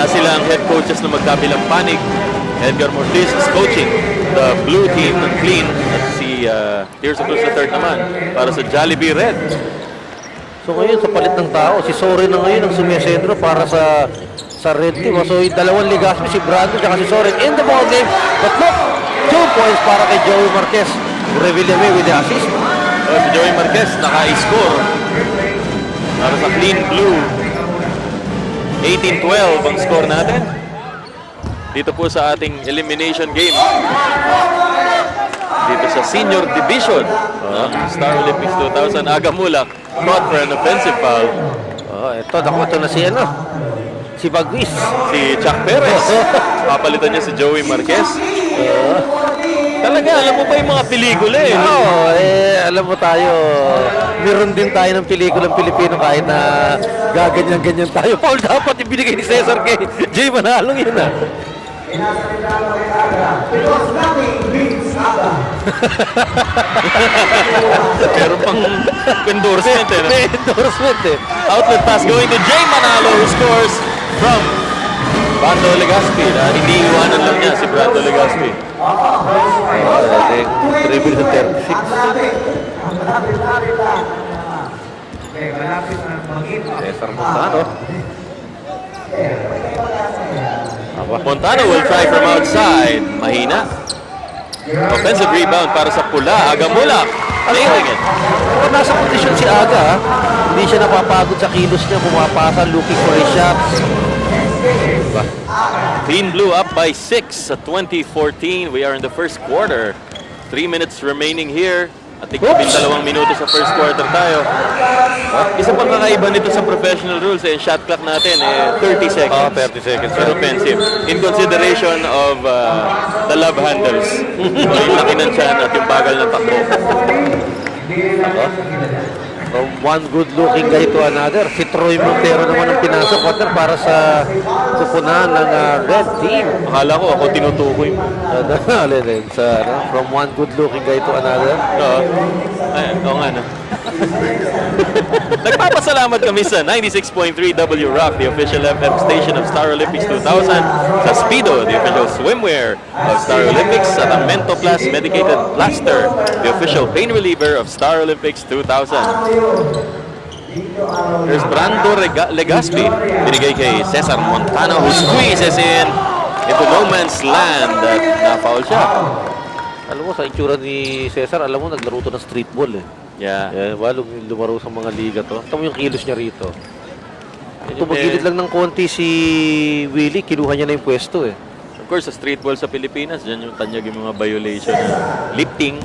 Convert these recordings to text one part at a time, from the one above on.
Wala silang head coaches na magkabilang panig. Edgar Mortis is coaching the blue team ng Clean. At si Tirso Cruz III naman para sa Jollibee Red. So ngayon sa palit ng tao, si Soren na ngayon ang sumesentro para sa red team. So yung dalawang Legaspi, si Brando at si Soren in the ball game. But look, 2 points para kay Joey Marquez. Revillame with the assist. Si Joey Marquez naka-score para sa Clean Blue. 18-12 ang score natin dito po sa ating elimination game dito sa Senior Division ng Star Olympics 2000. Aga Mulak caught for an offensive foul. Ito, nakuha na si Bagwis. Si Chuck Perez. Papalitan niya si Joey Marquez. Talaga, alam mo pa yung mga pelikula eh. Alam mo tayo, meron din tayo ng pelikulang Pilipino kahit na gaganyan-ganyan tayo. Paul, dapat ibinigay ni Cesar kay Jay Manalong yun ah. Pero pang endorsement eh. May endorsement eh. Outlet pass going to Jay Manalo who scores from Brando Legaspi. Hindi iwanan lang niya si Brando Legaspi. Dribble sa 36. Cesar Montano. Montano will try from outside. Mahina. Offensive rebound para sa Pula. Aga Mulak. Nailing it. Kung nasa kondisyon si Aga, hindi siya napapagod sa kilos niya. Pumapasa, looking for a shot. Clean Blue up by 6 at 20-14. We are in the first quarter. 3 minutes remaining here. At 12 minuto sa first quarter tayo. Isa pang kakaiba nito sa professional rules eh, shot clock natin 30 seconds. 30 seconds. For offensive. In consideration of the love handles. Yung laki ng tiyan at yung bagal ng takbo. From one good-looking guy to another, si Troy Montero naman ang pinasok para sa kupunan ng red team. Akala ko ako tinutukoy mo. From one good-looking guy to another. Oo nga na. Nagpapasalamat kami sa 96.3 W Rock, the official FM station of Star Olympics 2000, sa Speedo, the official swimwear of Star Olympics, at ang Mento Plus Medicated Plaster, the official pain reliever of Star Olympics 2000. There's Brando Legaspi, binigay kay Cesar Montano, who squeezes in into no man's land at na-foul siya. Alam mo, sa itsura ni Cesar, alam mo, naglaro to ng street ball eh. Yeah. Lumaro sa mga liga to. Ito mo yung kilos niya rito. Tumagilid lang ng konti si Willie, kinuha niya na yung pwesto eh. Of course, sa street ball sa Pilipinas, dyan yung tanyag yung mga violation. Lifting.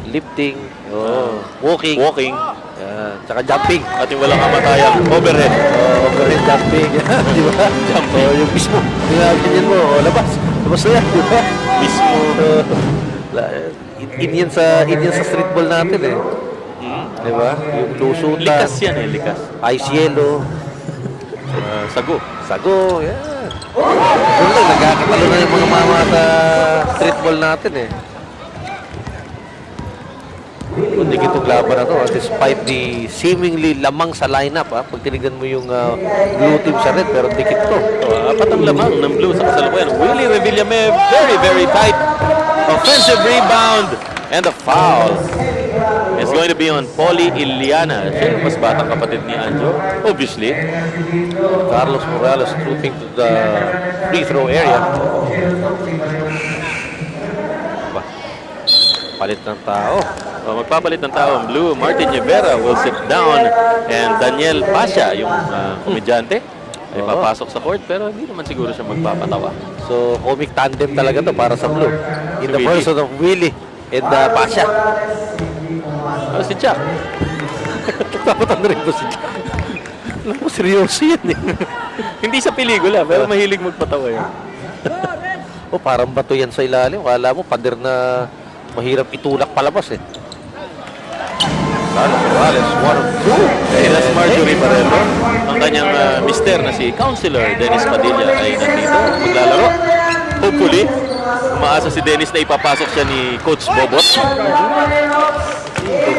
Walking. Tsaka jumping. At yung walang kamatayang overhead. Overhead jumping. Di ba? Jumping. Yung mismo. Ganyan mo. Labas na yan. Di ba? Mismo. Indian sa street ball natin eh. Di ba? Yung lusutan. Likas yan eh, likas. Ice yellow. Sago. Yeah. Doon lang, nagkakatalo na yung mga mama sa street ball natin eh. Hindi itong laban na to, despite the seemingly lamang sa lineup, pag tinignan mo yung blue team sa red, pero dikit to. Apat ang lamang ng blue sa kasalukuyan. Willie Revillame, very, very tight. Offensive rebound and a foul. It's going to be on Polly Iliana. Siya yung mas batang kapatid ni Anjo, obviously. Carlos Morales trooping to the free throw area. Palit ng tao. Magpapalit ng tao ang blue. Martin Rivera will sit down and Daniel Pasha, yung komedyante, ay papasok sa court pero hindi naman siguro siya magpapatawa. So, comic tandem talaga to para sa blue. In the person of Willie and Pasha. Si Chuck. Tapatan na rin po si Chuck. Alam mo, seryoso yan eh. Hindi sa pelikula pero mahilig magpatawa yan. Parang bato yan sa ilalim. Kala mo, pader na mahirap itulak palabas eh. Carlos Morales, 1-2. Kaya si Marjorie Barrero, ang kanyang mister na si Councilor Dennis Padilla ay nandito maglalaro. Hopefully, umaasa si Dennis na ipapasok siya ni Coach Bobot.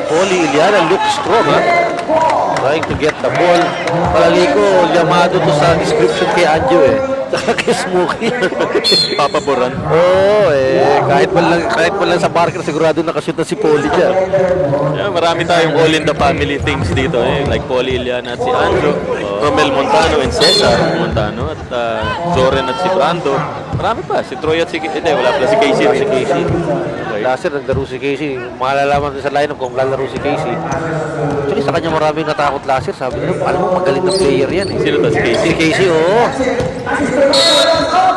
Polly Iliana looks strong trying to get the ball. Palagi ko, llamado to sa description kay Anjo eh. Tsaka kay Smokey. Papaboran. Oo, kahit man lang sa marker, sigurado nakashoot na si Polly dyan. Yeah, marami tayong all in the family things dito like Polly Iliana at si Anjo, Romel Montano and Cesar Montano at Zoren at si Brando. Marami pa, si Troy at si wala pala si Casey. Si Casey. Last year, naglaro si Casey. Malalaman din sa lineup kung lalaro si Casey. Actually, sa kanya maraming natakot last year. Sabi nila, alam mo, magaling na player yan eh. Sino to, si Casey? Si Casey, oo.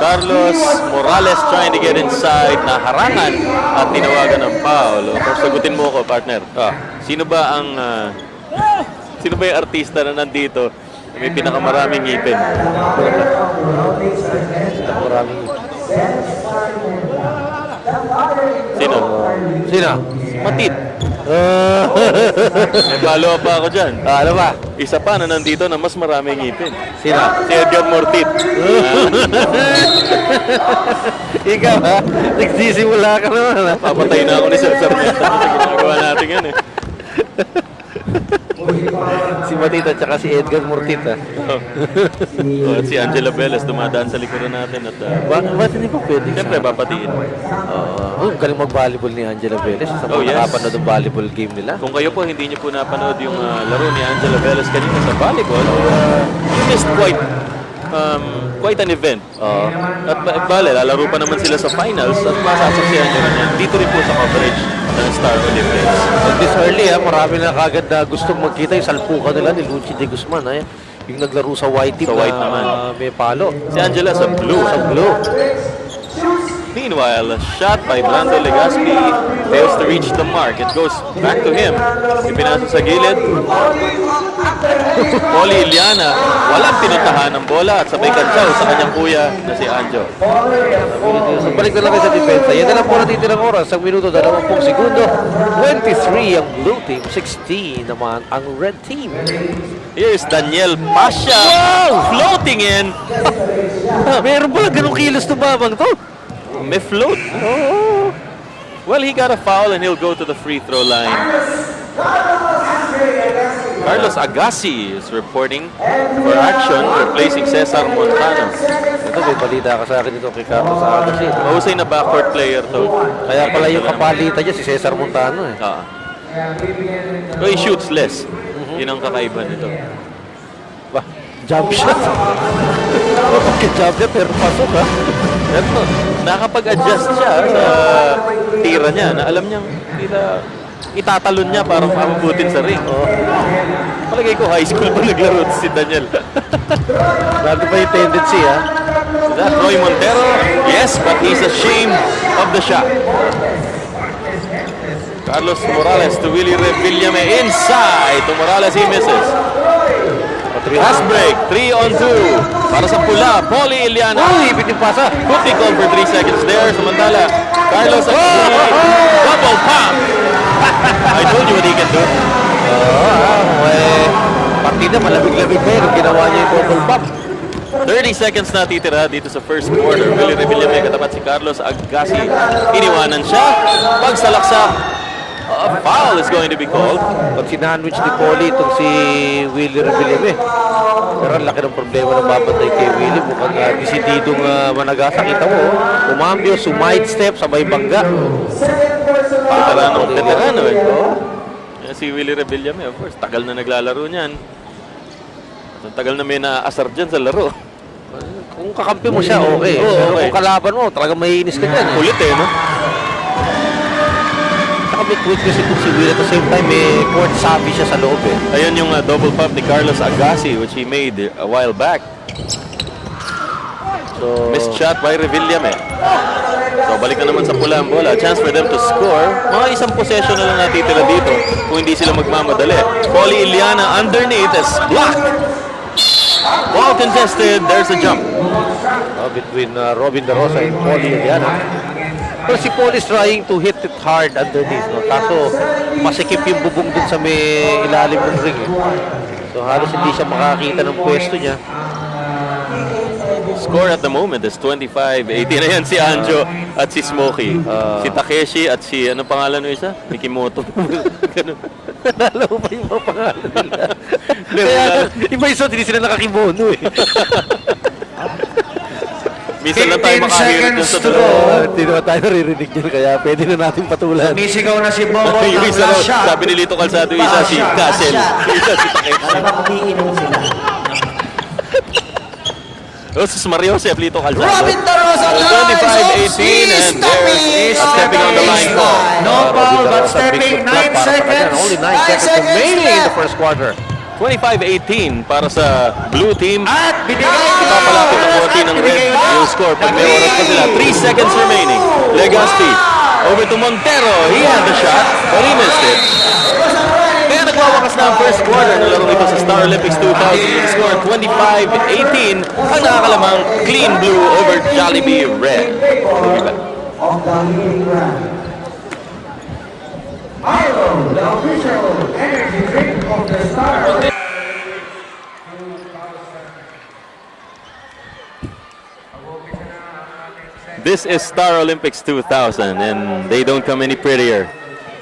Carlos Morales trying to get inside na harangan at tinawagan ng foul. Kung sagutin mo ako, partner. Sino ba yung artista na nandito na may pinakamaraming ngipin? Maraming. Sino? Sino? Matid. May follow up pa ako dyan. Ano ba? Isa pa na nandito na mas maraming ngipin. Sino? Si Edgar Mortit. Ikaw ha? Nagsisimula ka naman ha? Papatay na ako ni Sir Sarmiento sa ginagawa natin yan eh. Si Matita tsaka si Edgar Mortit ha? At si Angela Velez dumadaan sa likuran natin at Ba't hindi pa pwede? siyempre bapatiin. Galing mag-volleyball ni Angela Velez sa mga yes. nakapanood ng volleyball game nila. Kung kayo po hindi niyo po napanood yung laro ni Angela Velez kanina sa volleyball, you missed quite an event. At lalaro pa naman sila sa finals at masasaksihan nyo na yan. Dito rin po sa coverage ng Star Olympics. And this early marami na kagad na gustong magkita yung salpukan nila ni Luchi de Guzman yung naglaro sa white team Sa white naman. may palo. Si Angela sa blue. Sa blue. Meanwhile, a shot by Brando Legaspi fails to reach the mark. It goes back to him. Ipinasa sa gilid. Polly Iliana, walang pinuntahan ng bola at sabay kantsaw sa kanyang kuya na si Anjo. So, balik na lang kayo sa depensa. Yan na lang po natitirang oras. Ang minuto, 20 segundo. 23 ang blue team. 16 naman ang red team. Here's Daniel Pasha. Wow! Floating in. Meron pala ganong kilos na babang to. May float. Oh. Well, he got a foul and he'll go to the free throw line. Carlos Agassi is reporting for action, replacing Cesar Montano. Ito, may balita ka sa akin dito kay Carlos Agassi. Mahusay na backcourt player to. Kaya pala yung kapalitan niya si Cesar Montano eh. So he shoots less. Yun ang kakaiba nito. Ba, jump shot. Jump shot pero pasok ha. Pero nakapag-adjust siya sa tira niya na alam niyang itatalon niya para mabutin sa ring. Palagay ko high school pa naglaro si Daniel. Grabe pa yung tendency ha. Is that Roy Montero? Yes, but he's ashamed of the shot. Carlos Morales to Willie Revillame inside. To Morales, he misses. Fast break, 3 on 2. Para sa pula, Polly Iliana. Uy, biting pasa. Putting call for 3 seconds there. Samantala, Carlos double pump. I told you what he can do. Partida, malamig-lamig na yun. Ginawa niya yung double pump. 30 seconds na titira dito sa first quarter. Willie Revillame katapat si Carlos Agassi. Iniwanan siya. Pagsalaksak. A foul is going to be called. Pag sinandwich ni Polly itong si Willie Revillame. Pero ang laki ng problema ng babantay kay Willie. Mukhang desididong managasa. Kita mo, umambyo, sumide-step, sabay bangga. Veterano eh. Yan si Willie Revillame, of course. Tagal na naglalaro niyan. At tagal na may naasar dyan sa laro. Kung kakampi mo siya, okay. Oo, Pero okay. kung kalaban mo, talagang maiinis ka dyan. Ulit eh, no? Saka may quick kasi kung si Willie at the same time, may court savvy siya sa loob eh. Ayun yung double pump ni Carlos Agassi, which he made a while back. So, Missed shot by Revillame. So, balik na naman sa pula ang bola. Chance for them to score. Mga isang possession na lang natitira dito kung hindi sila magmamadali. Polly Iliana underneath is blocked. Ball contested. There's a jump. between Robin De Rosa and Polly Iliana. Pero si Paul is trying to hit it hard underneath. No? Kaso, masikip yung bubong dun sa may ilalim ng ring. Eh. So, halos hindi siya makakita ng pwesto niya. Score at the moment is 25-18. Ayan si Anjo at si Smokey. Si Takeshi at si, ano pangalan ng isa? Mikimoto. Ganun. Nalala mo pa yung mga pangalan nila. Kaya, iba isa, hindi sila nakakimono eh. Minsan lang tayo 15 makahirit dun seconds sa to dalawa. go. Hindi naman tayo naririnig yun, kaya pwede na natin patulan. Sumisigaw na si Bobo Yung ng isa last raw, shot. sabi ni Lito Calzado, isa si Castle. Isa si Takes. Para umiinom sila. Sus Mario Joseph, Lito Calzado. Robin Tarosa drives 25-18 and there's a stepping on the line call. No foul, but stepping 9 seconds. Only 9 seconds remaining in the first quarter. 25-18 para sa blue team. At binigay Papalapit ang konti ng red. Yung score pag may oras pa sila. 3 seconds remaining. Legazpi over to Montero. He had the shot, but he missed it. Kaya nagwawakas na ang first quarter ng laro ito sa Star Olympics 2000. Yung score 25-18. Ang nakakalamang clean blue over Jollibee red. We'll be back. Of the leading brand. Milo, the official energy drink of the Star. This is Star Olympics 2000 and they don't come any prettier.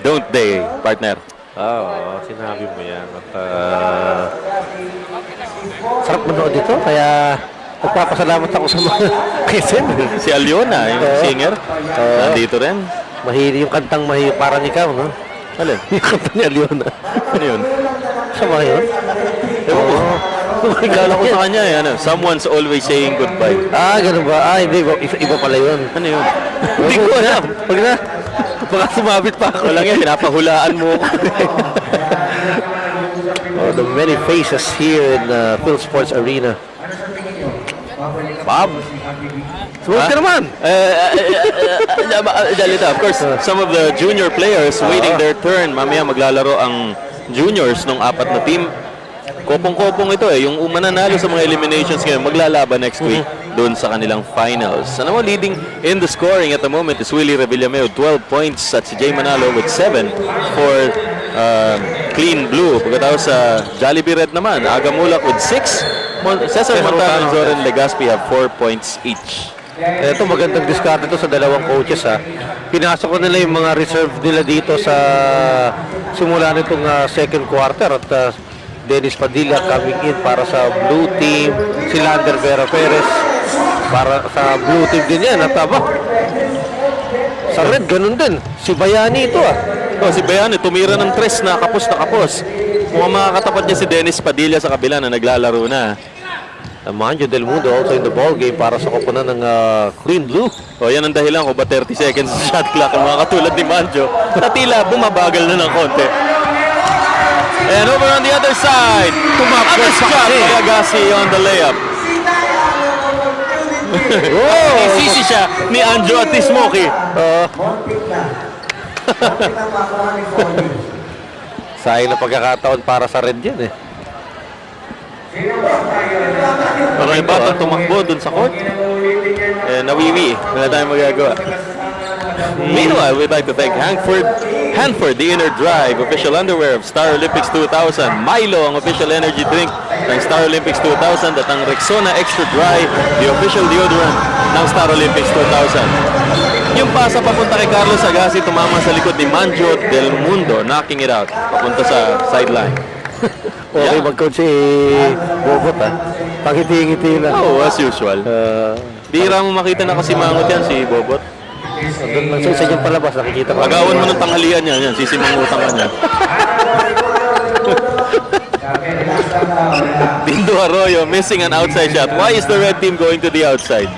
Don't they, partner? Oo, sinabi mo yan. At, sarap manood dito, kaya nagpapasalamat ako sa mga kesen. Si Aliona, yung singer. Nandito rin. Mahili yung kantang mahili, parang ikaw, no? Alin? Yung kanta ni Aliona. Ano yun? Sama yun? Ewan ko. Kilala ko sa kanya ano, someone's always saying goodbye. Ganun ba? Hindi, iba pala yun. Ano yun? Hindi ko alam. Pag na, baka sumabit pa ako. Walang yan, pinapahulaan mo ako. Oh, the many faces here in Phil Sports Arena. Bob? Sumunod ka naman! Dalita, of course, some of the junior players waiting their turn. Mamaya maglalaro ang juniors ng apat na team. Kopong-kopong ito eh. Yung mananalo sa mga eliminations ngayon, maglalaban next week doon sa kanilang finals. Ano mo, leading in the scoring at the moment is Willie Revillameo, 12 points at si Jay Manalo with 7 for clean blue. Pagkatapos sa Jollibee Red naman, Aga Mulak with 6. Cesar Montano and Zoran Legazpi have 4 points each. Ito magandang discard ito sa dalawang coaches ha. Pinasok ko nila yung mga reserve nila dito sa simula nitong second quarter at Dennis Padilla coming in para sa blue team, si Lander Vera Perez para sa blue team din yan at sa red ganun din, si Bayani ito Oh, si Bayani tumira ng 3 na kapos. Mukhang makakatapat niya si Dennis Padilla sa kabila na naglalaro na. Manjo Del Mundo also in the ball game para sa koponan ng clean blue. O yan ang dahilan kung ba 30 seconds shot clock ang mga katulad ni Manjo na tila bumabagal na ng konti. And over on the other side, tumakbo shot by Agassi on the layup. Isisi siya ni Anjo at ni Smokey. Sayang na pagkakataon para sa red yan eh. Pero yung batang tumakbo dun sa court, nawiwi. Wala tayong magagawa. Meanwhile, we'd like to thank Hanford, the Inner Drive, official underwear of Star Olympics 2000. Milo, ang official energy drink ng Star Olympics 2000. At ang Rexona Extra Dry, the official deodorant ng Star Olympics 2000. Yung pasa papunta kay Carlos Agassi, tumama sa likod ni Manjo Del Mundo, knocking it out, papunta sa sideline. Okay, mag-coach si Bobot Pangiti-ngiti lang. Oh, as usual. Bira mo makita na kasi mangot yan si Bobot. Doon lang sa isa niyang palabas, nakikita ko. Agawan mo ng tanghalian yan, sisimangutan ka niya. Dindo Arroyo missing an outside shot. Why is the red team going to the outside?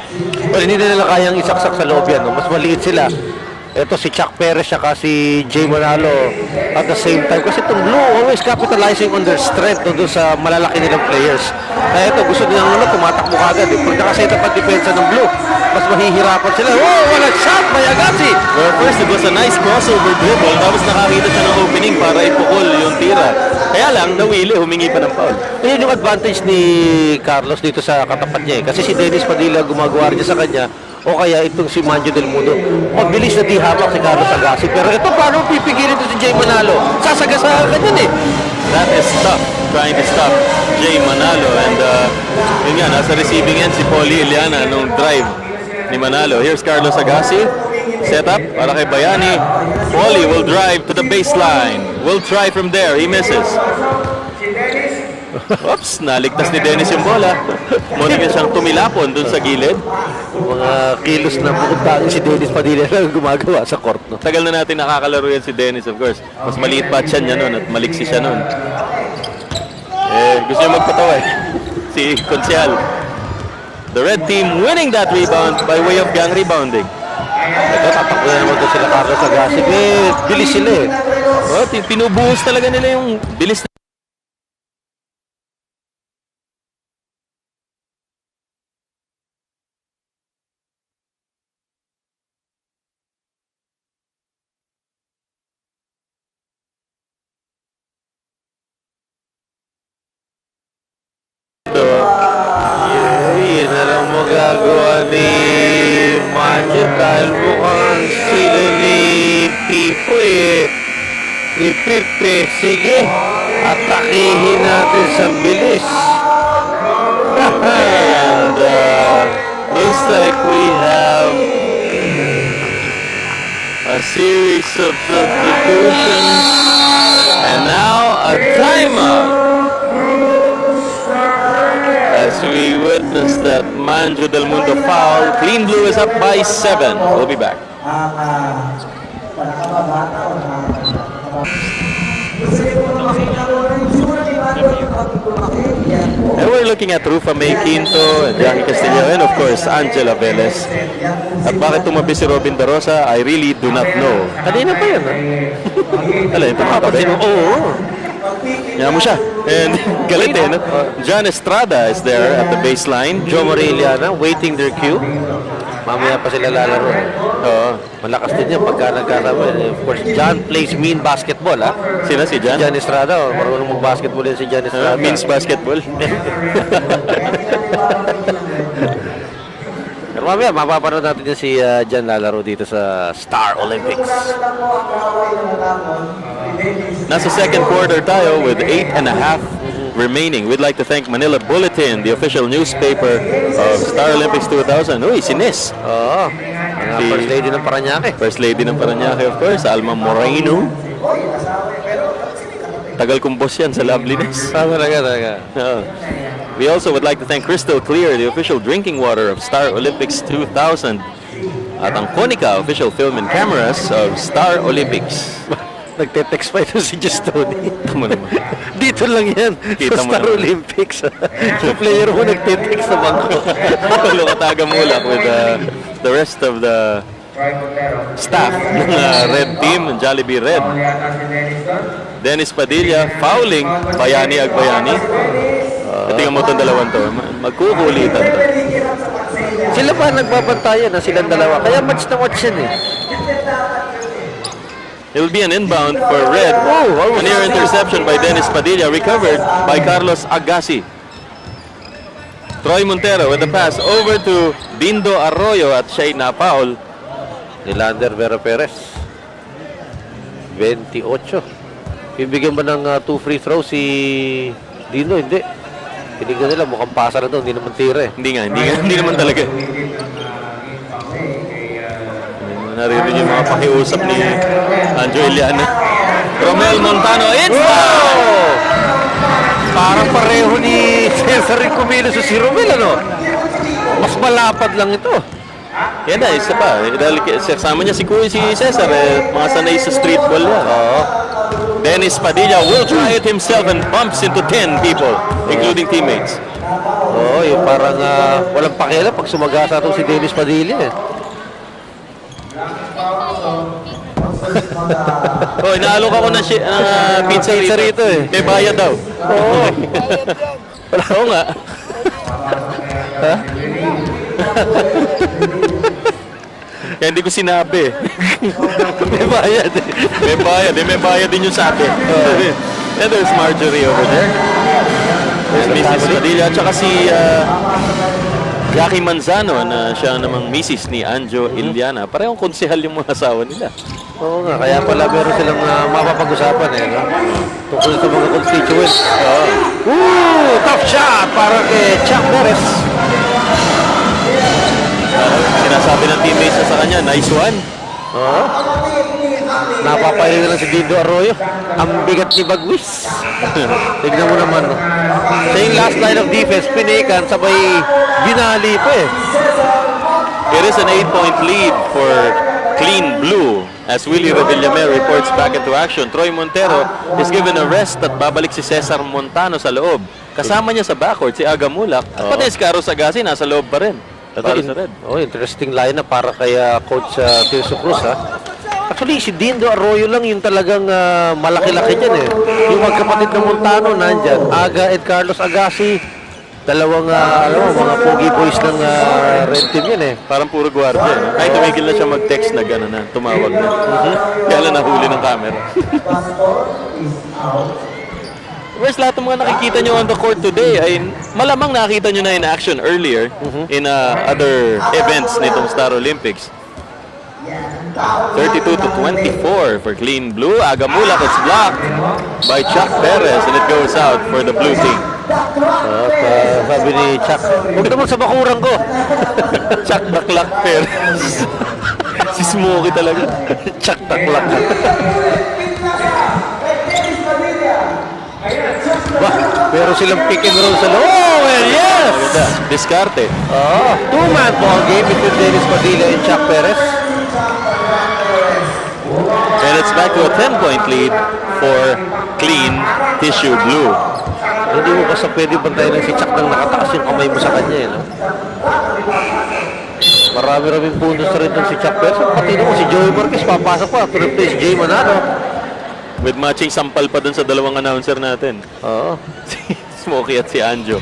Well, hindi na nila kayang isaksak sa loob yan. No? Mas maliit sila. Ito si Chuck Perez saka si Jay Manalo at the same time. Kasi itong blue always capitalizing on their strength doon sa malalaki nilang players. Kaya ito gusto nilang tumatakbo kagad. Pag nakaset up ang depensa ng blue, mas mahihirapan sila. Oh, wala shot by Agassi! Well, first it was a nice crossover dribble. Tapos nakakita siya ng opening para ipukol yung tira. Kaya lang, nawili, humingi pa ng foul. Yun yung advantage ni Carlos dito sa katapat niya eh. Kasi si Dennis Padilla gumagawa rin sa kanya o kaya itong si Manjo Del Mundo. Mabilis na di hamak si Carlos Agassi. Pero ito, paano pipigilin ito si Jay Manalo? Sasagasahan ka yun eh. That is tough, trying to stop Jay Manalo. And yun nga, nasa receiving end si Paulie Iliana nung drive ni Manalo. Here's Carlos Agassi. Set up para kay Bayani. Paulie will drive to the baseline. Will try from there. He misses. Oops, naligtas ni Dennis yung bola. Muna nga siyang tumilapon dun sa gilid. Mga kilos na bukod tayo si Dennis Padilla lang gumagawa sa court, no? Tagal na natin nakakalaro yan si Dennis, of course. Mas maliit pa siya niya nun at maliksi siya nun. Gusto niya magpatawa eh. Si Consehal. The red team winning that rebound by way of gang rebounding. Ito, tatakbo na naman doon sila Carlos Agassi. Bilis sila eh. Oh, pinubuhos talaga nila yung bilis. Yun na lang magagawa ni Manjo dahil mukhang sila ni Pipo eh. Ni Pipe, sige. Atakihin natin sa bilis. And looks like we have a series of substitutions. And now a timeout. As we witness that Manjo del Mundo foul, Clean Blue is up by 7. We'll be back. And we're looking at Rufa May Quinto, Jackie Castillo, and of course, Angela Velez. At bakit tumabi si Robin De Rosa, I really do not know. Kanina pa yan, ha? Alam, ito nakatabi. Oo. Yan mo siya. And galit eh, no? John Estrada is there at the baseline. Joe Moreliana, waiting their cue. Mamaya pa sila lalaro. Oo. Malakas din yan pagka nagkasama. Of course, John plays mean basketball, ha? Sino si John? John Estrada, oh, marunong mag-basketball yan si John Estrada. Means basketball. Pero mamaya, mapapanood natin yan si John lalaro dito sa Star Olympics. Nasa second quarter tayo with 8.5 remaining. We'd like to thank Manila Bulletin, the official newspaper of Star Olympics 2000. Uy, si Nis. Oo. Ang first lady ng Paranaque. First lady ng Paranaque, of course, Alma Moreno. Tagal kong boss yan sa Loveliness. Talaga. We also would like to thank Crystal Clear, the official drinking water of Star Olympics 2000. At ang Konica, official film and cameras of Star Olympics. Nagte-text pa ito si Justoni. Tama naman. Dito lang yan. Kita sa mo Star naman. Olympics. Yung player mo nagte-text sa bangko. Tulo Kataga Mulak with the rest of the staff ng red team, ng Jollibee Red. Dennis Padilla fouling Bayani Agbayani. Tingnan mo itong dalawang to. Magkukulitan to. Sila pa nagbabantayan na silang dalawa. Kaya match na match yan eh. It will be an inbound for Red. A near interception by Dennis Padilla, recovered by Carlos Agassi. Troy Montero with the pass over to Bindo Arroyo at siya'y na-foul. Nilander Vera Perez. 28. Bibigyan ba ng 2 free throws si Dino? Hindi. Tinignan nila, mukhang pasa na doon. Hindi naman tira eh. Hindi naman talaga. Naririnig yung mga pakiusap ni Anjo Iliana. Romel Montano, it's foul! Parang pareho ni Cesar Cumilos sa si Romel, ano? Mas malapad lang ito. Yan na, isa pa. Dahil kasama niya si Cesar, mga sanay sa street ball yan. Dennis Padilla will try it himself and bumps into 10 people, including teammates. Oo, yung parang walang pakialam pag sumagasa itong si Dennis Padilla eh. Oh, inaalok ako ng pizza rito eh. May bayad daw. Oo. Oo nga. Ha? Kaya hindi ko sinabi. May bayad eh. May bayad din yung sabi. And there's Marjorie over there. There's Mrs. Padilla. At saka si Jackie Manzano na siya namang misis ni Anjo Iliana. Parehong konsehal yung mga asawa nila. Oo nga, kaya pala meron silang mapapag-usapan eh, no? Tungkol sa mga constituents. Tough shot para kay Chuck Perez. Sinasabi ng teammates sa kanya, nice one. Oo. Napapahiling na lang si Dindo Arroyo. Ang bigat ni Bagwis. Tignan mo naman. No? Sa yung last line of defense, pinikan, sabay binali pa eh. It is an 8-point lead for Clean Blue as Willie Revillame reports back into action. Troy Montero is given a rest at babalik si Cesar Montano sa loob. Kasama niya sa backcourt si Aga Mulak at pati si Carlos Agassi nasa loob pa rin. Tatalo sa red. Interesting lineup para kay Coach Tirso Cruz ha. Actually, si Dindo Arroyo lang yung talagang malaki-laki dyan eh. Yung magkapatid ng Montano nandyan. Aga at Carlos Agassi. Dalawang mga pogi boys ng red team yan eh. Parang puro gwardiya. No? Kahit tumigil na siya mag-text na gano'n na, tumawag na. Kaya lang nahuli ng camera. Whereas lahat ng mga nakikita nyo on the court today ay malamang nakita nyo na in action earlier in other events nitong Star Olympics. 32-24 for Clean Blue. Aga Mulak, it's blocked by Chuck Perez and it goes out for the blue team. At sabi ni Chuck, huwag naman sa bakurang ko. Chuck Daklak Perez. Si Smokey talaga. Chuck Daklak. Meron silang pick and roll sa loob. Oh, well, yes! Maganda. Diskarte. Two-man ball game between Dennis Padilla and Chuck Perez. And it's back to a 10-point lead for Clean Tissue Blue. Hindi mo basta pwede bantayan lang si Chuck nang nakataas yung kamay mo sa kanya. No? Marami-raming puntos na rin si Chuck Perez. Pati naman si Joey Marquez, papasok pa. To replace Jay Manalo. With matching sampal pa dun sa dalawang announcer natin. Oo. Si Smokey at si Anjo.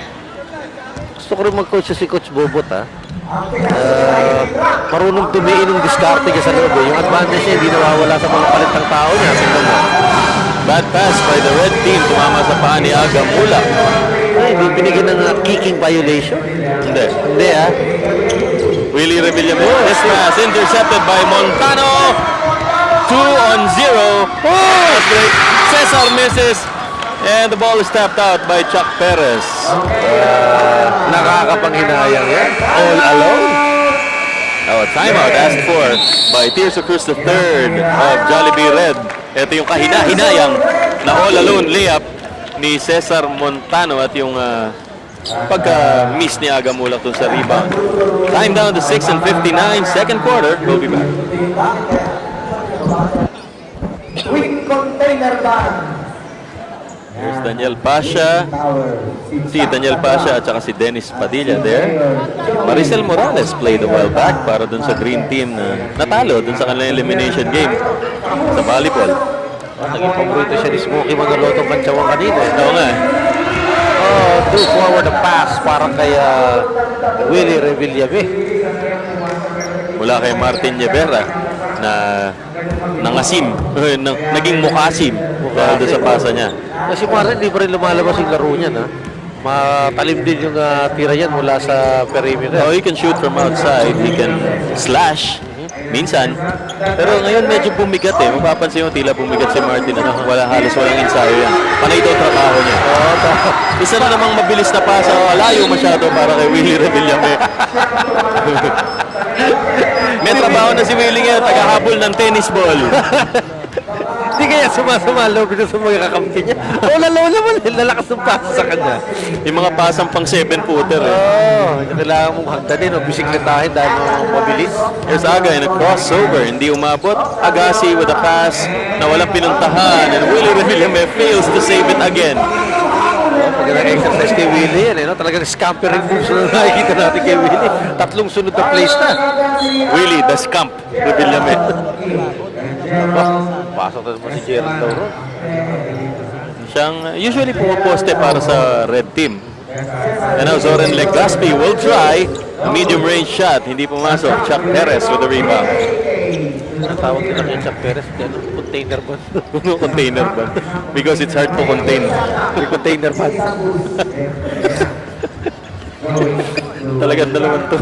Gusto ko rin mag-coach si Coach Bobot ha. Marunong tumiin ng diskarte niya sa loob. Yung advantage niya hindi nawawala sa mga palit ng tao niya. Bad pass by the red team. Tumama sa paa ni Aga Mulak. Ay, hindi binigyan ng kicking violation. Hindi. Hindi ha. Willie Revillame. This pass intercepted by Montano. 2-0. Oh! Cesar misses. And the ball is tapped out by Chuck Perez. Nakakapanghinayang yan. All alone. Oh, timeout asked for by Tirso Cruz III of Jollibee Red. Ito yung kahina-hinayang na all alone layup ni Cesar Montano at yung pagka-miss ni Aga Mulak dun sa rebound. Time down to 6:59. Second quarter. We'll be back. Quick container ban. Here's Daniel Pasha. Si Daniel Pasha at saka si Dennis Padilla there. Maricel Morales played a while back para dun sa green team na natalo dun sa kanilang elimination game sa volleyball. Naging paborito siya ni Smokey Manaloto Panchawan kanina. Oo nga. Two forward a pass para kay Willie Revillame. Mula kay Martin Rivera na nangasim, naging mukasim dahil doon sa pasa niya. Kasi Martin, hindi pa rin lumalabas yung laro niya, na matalim din yung tira yan mula sa perimeter. Oh, he can shoot from outside, he can slash minsan. Pero ngayon medyo bumigat eh. Mapapansin mo tila bumigat si Martin. Halos walang ensayo yan. Panay daw trabaho niya. Isa na namang mabilis na pasa. Layo masyado para kay Willie Revillame. May trabaho na si Willie ngayon. Tagahabol ng tennis ball. Hindi kaya sumasama-loob ito sa mga kakampi niya. Lalaw naman. Lalakas ng pasa sa kanya. Yung mga pasang pang 7-footer eh. Kailangan mong hagdanin o bisikletahin dahil mabilis. Here's Aga in a crossover. Hindi umabot. Agassi with a pass na walang pinuntahan. And Willie Revillame fails to save it again. Magandang exercise kay Willie yan. Talagang scampering moves na nakikita natin kay Willie. Tatlong sunod na plays na. Willie, the scamp. Revillame. Pasok na naman si Gerald Lauron. Siyang usually pumaposte para sa red team. And now Zoran Legaspi will try a medium range shot. Hindi pumasok. Chuck Perez with the rebound. Natawag nila kay Chuck Perez. Container ban. Container ban. Because it's hard to contain. Container ban. Talagang dalawang to.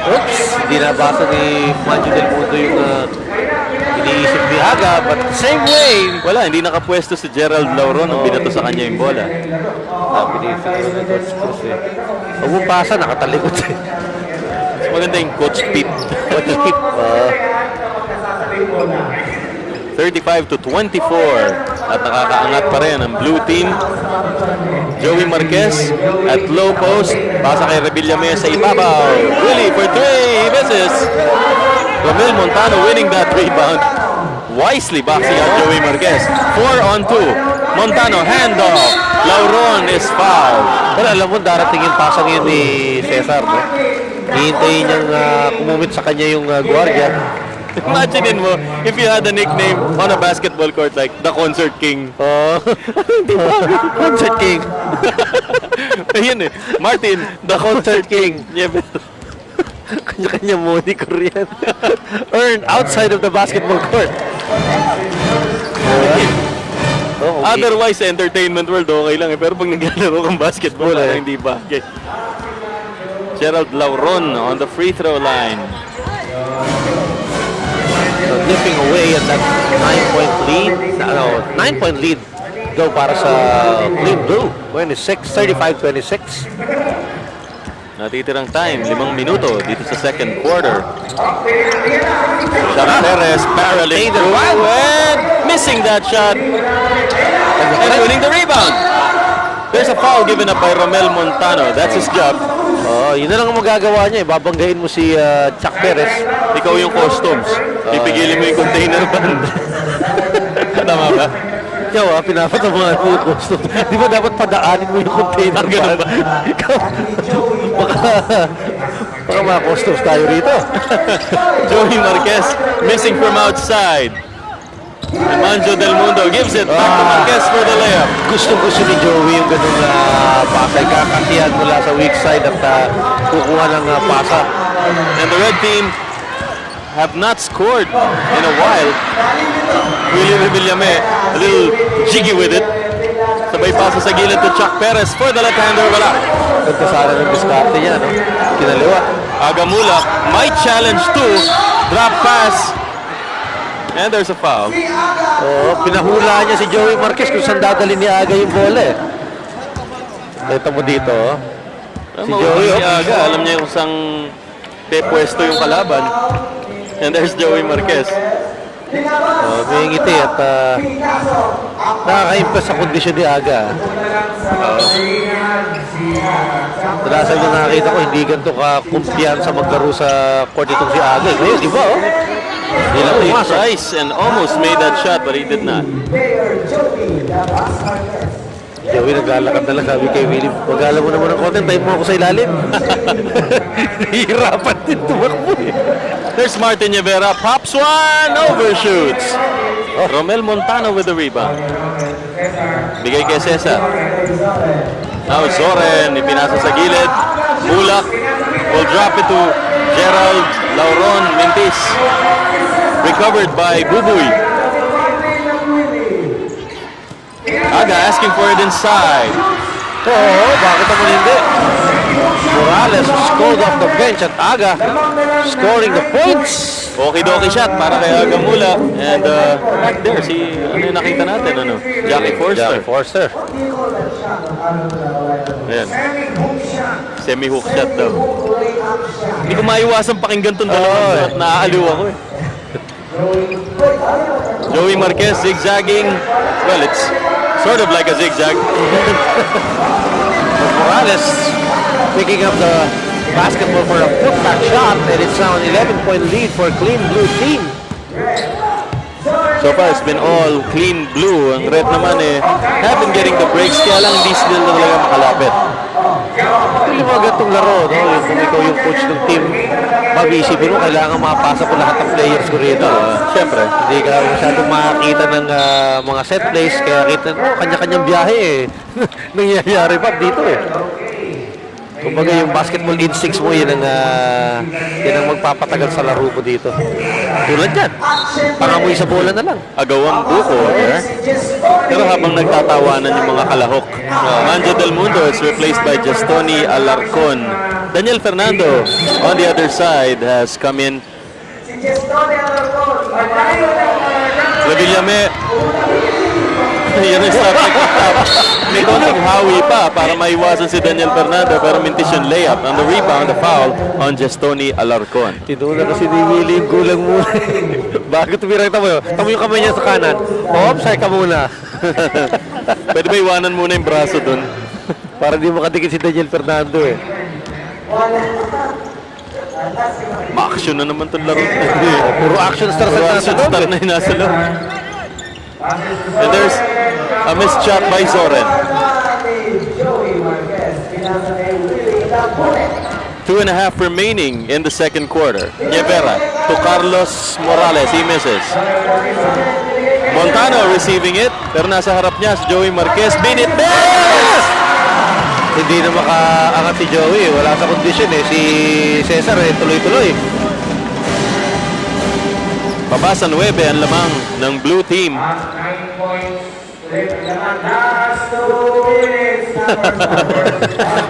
Oops! Hindi nabasa ni Manjo Del Mundo yung iniisip ni Aga, but same way. Wala, hindi nakapwesto si Gerald Lauron nung binato sa kanya yung bola. Sabi ni Coach Cruz eh. Huwag mong pasa, nakatalikot eh. Mas maganda yung Coach Pete. Coach Pete. 35-24. At nakakaangat pa rin ang blue team. Joey Marquez at low post. Pasa kay Revillame sa ibabaw. Willie for 3. He misses. Romel Montano winning that rebound. Wisely boxing out Joey Marquez. 4-on-2. Montano handoff. Lauron is fouled. Pero alam mo, darating yung pasang yun ni Cesar, no? Hihintayin niyang kumumit sa kanya yung gwardiya. Imagine mo if you had a nickname on a basketball court like the Concert King. Oh, di ba? Concert King. Ayun eh. Martin, the Concert King. Yeah, Kanya-kanya moniker yan. Earned outside of the basketball court. Oh, okay. otherwise, sa entertainment world, okay lang eh. Pero pag naglalaro kang basketball, Wala eh. hindi ba? Okay. Gerald Lauron on the free throw line. So, nipping away at that 9-point lead. 9-point lead daw para sa Clean Blue. 35-26. Natitirang time, 5 minuto dito sa second quarter. Shaq Perez barreling through and missing that shot. And winning the rebound. There's a foul given up by Romel Montano. That's his job. Oh, yun na lang ang magagawa niya. Babanggain mo si Chuck Perez. Ikaw yung customs. Pipigilin mo yung container band. Tama ba? Ikaw pinapatamaan mo yung gusto. Di ba dapat padaanin mo yung container Ganun ba? Ikaw, baka mga customs tayo rito. Joey Marquez missing from outside. And Manjo Del Mundo gives it back to Marquez for the layup. Gusto ni Joey yung ganun pasay. Kakatihan mula sa weak side at kukuha ng pasa. And the red team have not scored in a while. Willie Revillame, a little jiggy with it. Sabay pasa sa gilid to Chuck Perez for the left-hander. Wala. Ganda sana ng diskarte niya, no? Kinaliwa. Agamula might challenge to drop pass. And there's a foul. Oo, pinahula niya si Joey Marquez kung saan dadali ni Aga yung bola eh. Ito mo dito, oh. Si Joey, Si Aga, alam niya kung saan pwesto yung kalaban. And there's Joey Marquez. Oh, may ngiti at nakaka-impress sa kondisyon ni Aga. Dalasan yung nakakita ko, hindi ganito ka-kumpiyansa maglaro sa court itong si Aga. Ngayon, di ba, oh? Hindi lang He pumasok. tries and almost made that shot but he did not. Joey, naglalakad na lang sabi kay Willie. Mag-alam mo naman ng content, tayo mo ako sa ilalim. Hihirapan din tumakbo eh. There's Martin Rivera, pops one, overshoots. Romel Montano with the rebound. Bigay kay Cesar. Now Zoren, ipinasa sa gilid. Bulak will drop it to Gerald Lauron Mintis. Recovered by Bubuy. Aga asking for it inside. Oo, bakit naman hindi? Morales scored off the bench at Aga scoring the points. Okie-dokie shot para kay Agamula. And back there, ano yung nakita natin? Jackie Forster. Jackie Forster. Ayan. Semi-hook shot daw. Hindi ko maiwasan pakinggan itong dalawang shot. Naaaliw ako eh. Joey Marquez zigzagging. Well, it's sort of like a zigzag. Morales picking up the basketball for a putback shot, and it's now an 11-point lead for Clean Blue team. So far, it's been all clean blue. Ang red naman have been getting the breaks. Kaya lang hindi sila talaga makalapit. Yung mga gantong laro, no? Yung kung ikaw yung coach ng team, mag-isipin mo, kailangan makapasa ko lahat ng players ko rito. Siyempre. Hindi ka masyadong makakita ng mga set plays, kaya kita mo, kanya-kanyang biyahe eh. Nangyayari pa dito eh. Kumbaga yung basketball instincts mo, yan ang magpapatagal sa laro mo dito. Tulad yan, pangamoy sa bola na lang. Agawang buko there. Pero habang nagtatawanan yung mga kalahok, Manjo Del Mundo is replaced by Justoni Alarcon. Daniel Fernando on the other side has come in. Revillame Yan ang stop. May konting hawi pa para maiwasan si Daniel Fernando pero mintis yung layup. On the rebound, the foul on Gestoni Alarcon. Tinuna kasi ni Willie yung gulang muna. Bago tumira, tamo yun. Tamo yung kamay niya sa kanan. Offside ka muna. Pwede ba iwanan muna yung braso dun? Para di makadikit si Daniel Fernando eh. Ma-action na naman itong laro. Puro action star sa Puro nasa action loob star eh. na yung nasa loob. And there's a missed shot by Zoren. Joey Marquez. Pinasa ni Willie Lampone. 2.5 remaining in the second quarter. Nievera to Carlos Morales. He misses. Montano receiving it. Pero nasa harap niya si Joey Marquez. Binit. Miss! Hindi na makaangat si Joey. Wala sa kondisyon eh. Si Cesar eh, tuloy-tuloy. Pabasa 9 ang lamang ng blue team. 9 points. Last 2 minutes.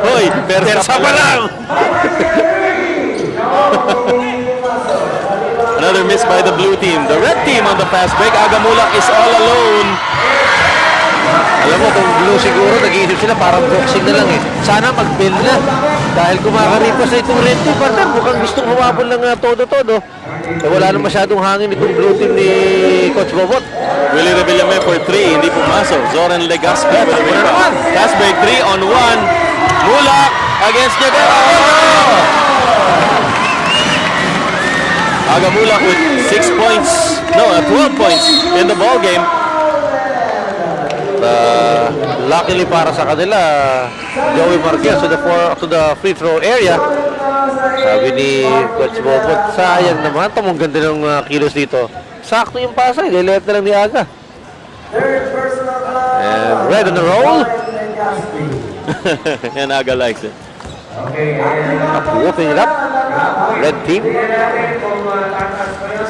Hoy, persa pa lang! Another miss by the blue team. The red team on the fast break. Agamulak is all alone. Alam mo, kung blue siguro, nag-iisip sila parang boxing na lang eh. Sana mag-build na. Dahil kumakaripas na itong red team, partner, mukhang gustong humabol ng todo-todo. Eh, wala na masyadong hangin itong blue team ni Coach Bobot. Willie Revillame for 3. Hindi pumasok. Zoran Legaspi with a rebound. Fast break 3 on 1. Mulak against Niagara. Agamulak with 6 points. No, 12 points in the ball game. Luckily para sa kanila, Joey Marquez to the free throw area. Sabi ni Coach Bobot, sayang naman. Tamang ganda ng kilos dito. Sakto yung pasa, nililip na lang ni Aga. And red on the roll. And Aga likes it. Open it up. Red team.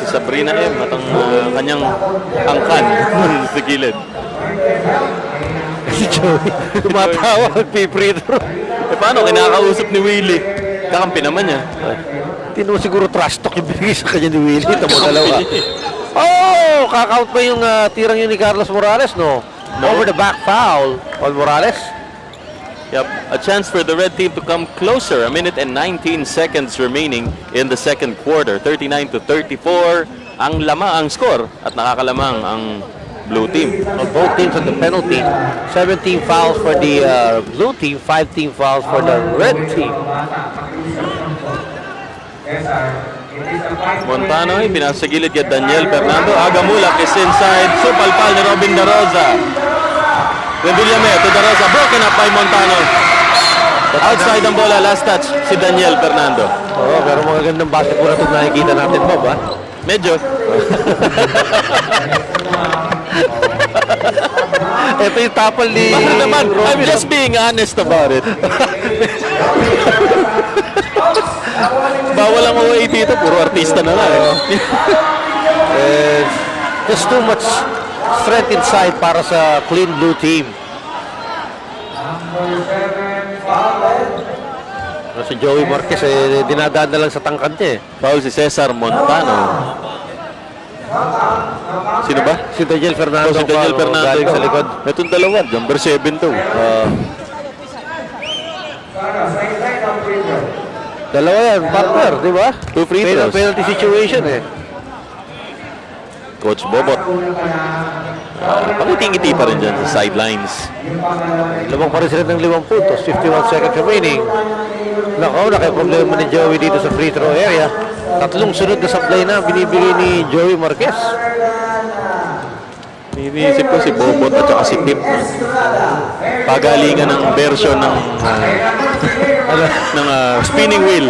Si Sabrina M at ang kanyang angkan sa gilid. Si Joey, tumatawa, mag-free throw. Eh paano? Kinakausap ni Willie. Kakampi naman niya. Tino siguro trash talk yung binigay sa kanya ni Willie. Tamo dalawa. Oh! Kakount pa yung tirang yun ni Carlos Morales, no? Over the back foul on Morales. Yep, a chance for the red team to come closer. 1 minute and 19 seconds remaining in the second quarter. 39-34 ang score at nakakalamang ang blue team. Both teams on the penalty. 17 fouls for the blue team, 15 fouls for the red team. Montano ay pinasa sa gilid kay Daniel Fernando. Agamulak is inside. Supalpal ni Robin De Rosa. Revillame to De Rosa. Broken up by Montano. Outside ang bola. Last touch si Daniel Fernando. Oo, pero magagandang basketball na ito nakikita natin, Bob, ha? Medyo. Ito yung tapal ni... Bakit naman? I'm Robin. just being honest about it. Bawal ang OA dito. Puro artista na nga eh. Just too much strength inside para sa clean blue team. Si Joey Marquez, dinadaan na lang sa tangkad niya eh. Foul si Cesar Montano. Sino ba? Si Daniel Fernando. Si Daniel Fernando galing sa likod. Itong dalawa, number 7 to. Dalawa yan, partner, di ba? 2 free throws. Penalty situation eh. Coach Bobot. Pangiti-ngiti pa rin dyan sa sidelines. Lamang pa rin sila ng 5 puntos. 51 seconds remaining. Nakaw, problema ni Joey dito sa free throw area. Tatlong sunod na supply na binibigay ni Joey Marquez. Iniisip ko si Bobot at saka si Pip. Pagalingan ng version ng spinning wheel.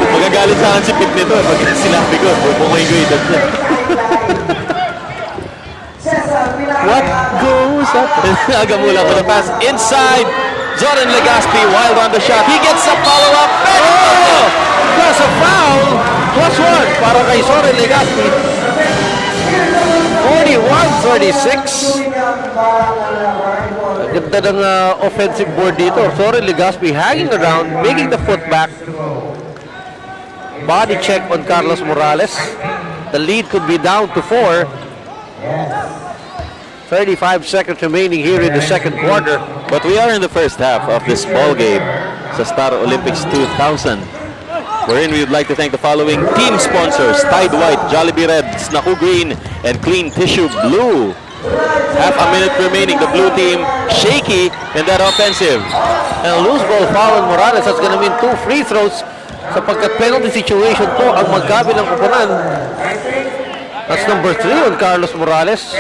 Magagalit sa akin si Pip nito pag sinabi ko, bumukay ko edad niya. What goes up? Agamulak for the pass inside. Zoran Legaspi wild on the shot. He gets a follow-up. Oh! Plus a foul. Plus 1 para kay Zoran Legaspi. 41-36. Ganda ng offensive board dito. Zoran Legaspi hanging around, making the putback. Body check on Carlos Morales. The lead could be down to 4. 35 seconds remaining here in the second quarter. But we are in the first half of this ball game sa Star Olympics 2000. Wherein we would like to thank the following team sponsors: Tide White, Jollibee Red, Snaku Green, and Clean Tissue Blue. Half a minute remaining. The blue team shaky in that offensive. And a loose ball foul on Morales. That's going to mean 2 free throws sapagkat penalty situation po ang magkabilang kupunan. That's number 3 on Carlos Morales.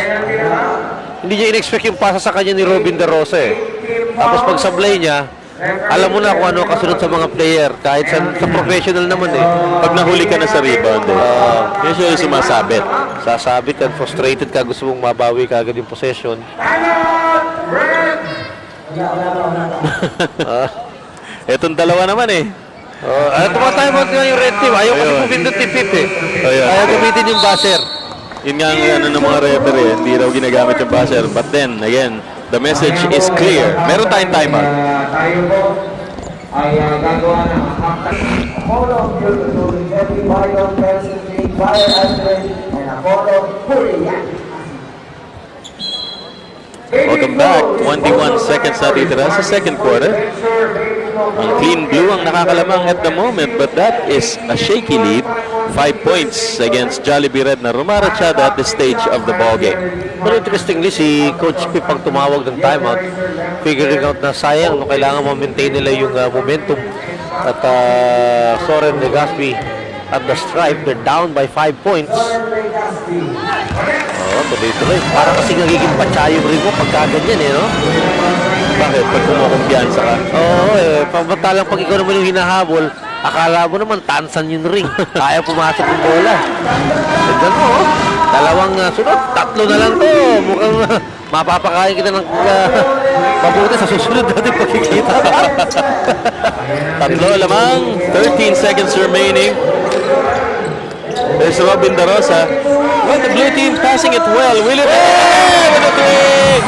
Hindi niya in-expect yung pasa sa kanya ni Robin De Rosa eh. Tapos pag sablay niya, alam mo na kung ano kasunod sa mga player. Kahit sa professional naman eh. Pag nahuli ka na sa rebound, usually sumasabit. Sasabit ka, frustrated ka, gusto mong mabawi ka agad yung possession. Etong dalawa naman eh. Tumatime out nga yung red team. Ayaw kasi pumindot ni Pip eh. Ayun. Ayaw gamitin yung buzzer. Yun nga ang ano ng mga referee, hindi raw ginagamit yung buzzer. But then, again, the message is clear. Meron tayong timeout. Tayo po ay gagawa ng a photo of Jeffrey Byron, Nelson J. Fire Astrid, and a photo of Purian. Welcome back. 21 seconds na titira sa second quarter. Ang Clean Blue ang nakakalamang at the moment, but that is a shaky lead. 5 points against Jollibee Red na rumarachada at this stage of the ball game. Pero interestingly, si Coach Pip ang tumawag ng timeout, figuring out na sayang, no, kailangan ma-maintain nila yung momentum. At Soren Legaspi at the stripe, they're down by 5 points. Tuloy-tuloy. Parang kasi nagiging patsayong rin mo pagka ganyan eh, no? Bakit? Pag kumukumpiyansa ka? Oo, pamatalang pag ikaw naman yung hinahabol, akala mo naman tansan yung ring. Kaya pumasok yung bola. Tignan mo, oh. Dalawang sunod, 3 na lang to. Mukhang mapapakain kita ng mabuti sa susunod natin pagkikita. 3 lamang. 13 seconds remaining. There's Robin De Rosa. Well, the blue team passing it well. Will it? With a three!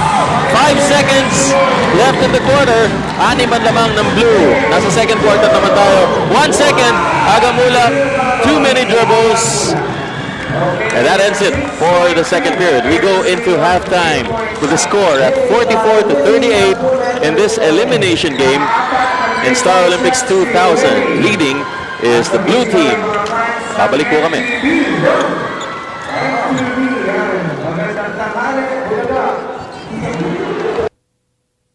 5 seconds left in the quarter. 6 man lamang ng blue. Nasa second quarter naman tayo. 1 second. Agamula. Too many dribbles. And that ends it for the second period. We go into halftime with the score at 44-38 in this elimination game in Star Olympics 2000. Leading is the blue team. Babalik po kami.